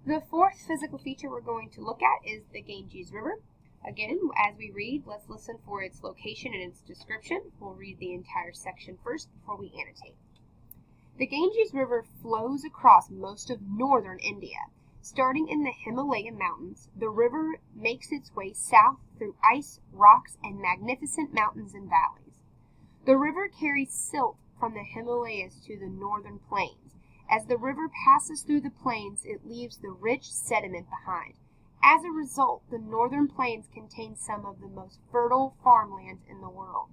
The fourth physical feature we're going to look at is the Ganges River. Again, as we read, let's listen for its location and its description. We'll read the entire section first before we annotate. The Ganges River flows across most of northern India. Starting in the Himalayan mountains, the river makes its way south through ice, rocks, and magnificent mountains and valleys. The river carries silt from the Himalayas to the northern plains. As the river passes through the plains, it leaves the rich sediment behind. As a result, the northern plains contain some of the most fertile farmland in the world.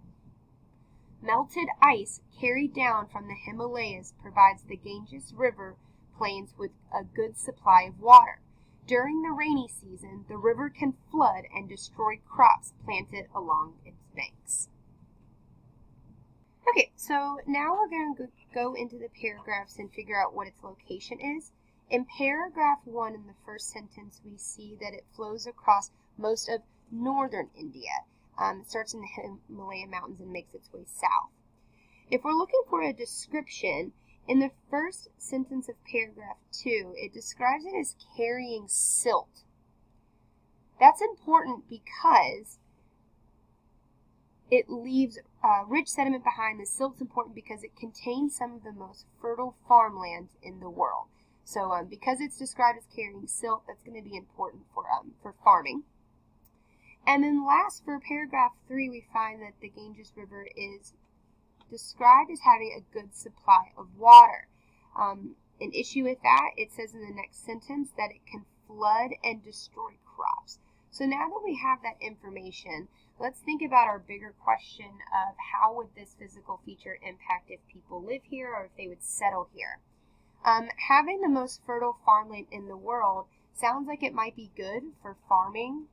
Melted ice carried down from the Himalayas provides the Ganges River plains with a good supply of water. During the rainy season, the river can flood and destroy crops planted along its banks. Okay, so now we're going to go into the paragraphs and figure out what its location is. In paragraph 1 in the first sentence, we see that it flows across most of northern India. It starts in the Himalayan mountains and makes its way south. If we're looking for a description, in the first sentence of paragraph 2, it describes it as carrying silt. That's important because it leaves rich sediment behind. The silt's important because it contains some of the most fertile farmland in the world. So because it's described as carrying silt, that's going to be important for farming. And then last, for paragraph 3, we find that the Ganges River is described as having a good supply of water. An issue with that, it says in the next sentence that it can flood and destroy crops. So now that we have that information, let's think about our bigger question of how would this physical feature impact if people live here or if they would settle here. Having the most fertile farmland in the world sounds like it might be good for farming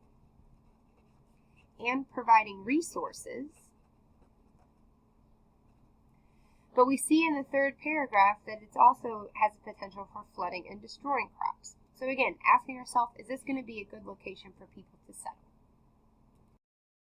and providing resources. But we see in the third paragraph that it also has the potential for flooding and destroying crops. So again, asking yourself, is this going to be a good location for people to settle?